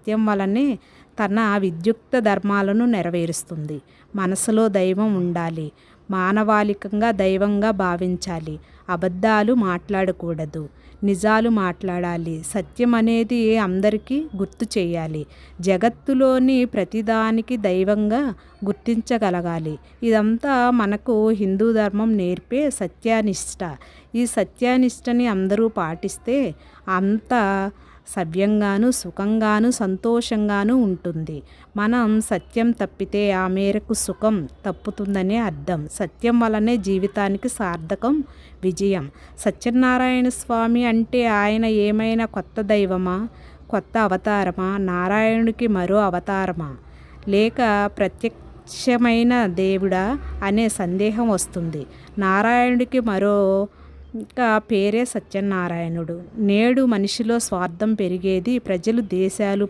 సత్యం వలనే తన విద్యుక్త ధర్మాలను నెరవేరుస్తుంది. మనసులో దైవం ఉండాలి. మానవాళికంగా దైవంగా భావించాలి. అబద్ధాలు మాట్లాడకూడదు. నిజాలు మాట్లాడాలి. సత్యం అనేది అందరికీ గుర్తు చేయాలి. జగత్తులోని ప్రతిదానికి దైవంగా గుర్తించగలగాలి. ఇదంతా మనకు హిందూ ధర్మం నేర్పే సత్యానిష్ట. ఈ సత్యానిష్టని అందరూ పాటిస్తే అంత సవ్యంగాను సుఖంగాను సంతోషంగాను ఉంటుంది. మనం సత్యం తప్పితే ఆ మేరకు సుఖం తప్పుతుందనే అర్థం. సత్యం వలనే జీవితానికి సార్థకం, విజయం. సత్యనారాయణ స్వామి అంటే ఆయన ఏమైనా కొత్త దైవమా, కొత్త అవతారమా, నారాయణుడికి మరో అవతారమా, లేక ప్రత్యక్షమైన దేవుడా అనే సందేహం వస్తుంది. నారాయణుడికి మరో ఇంకా పేరే సత్యనారాయణుడు. నేడు మనిషిలో స్వార్థం పెరిగేది. ప్రజలు, దేశాలు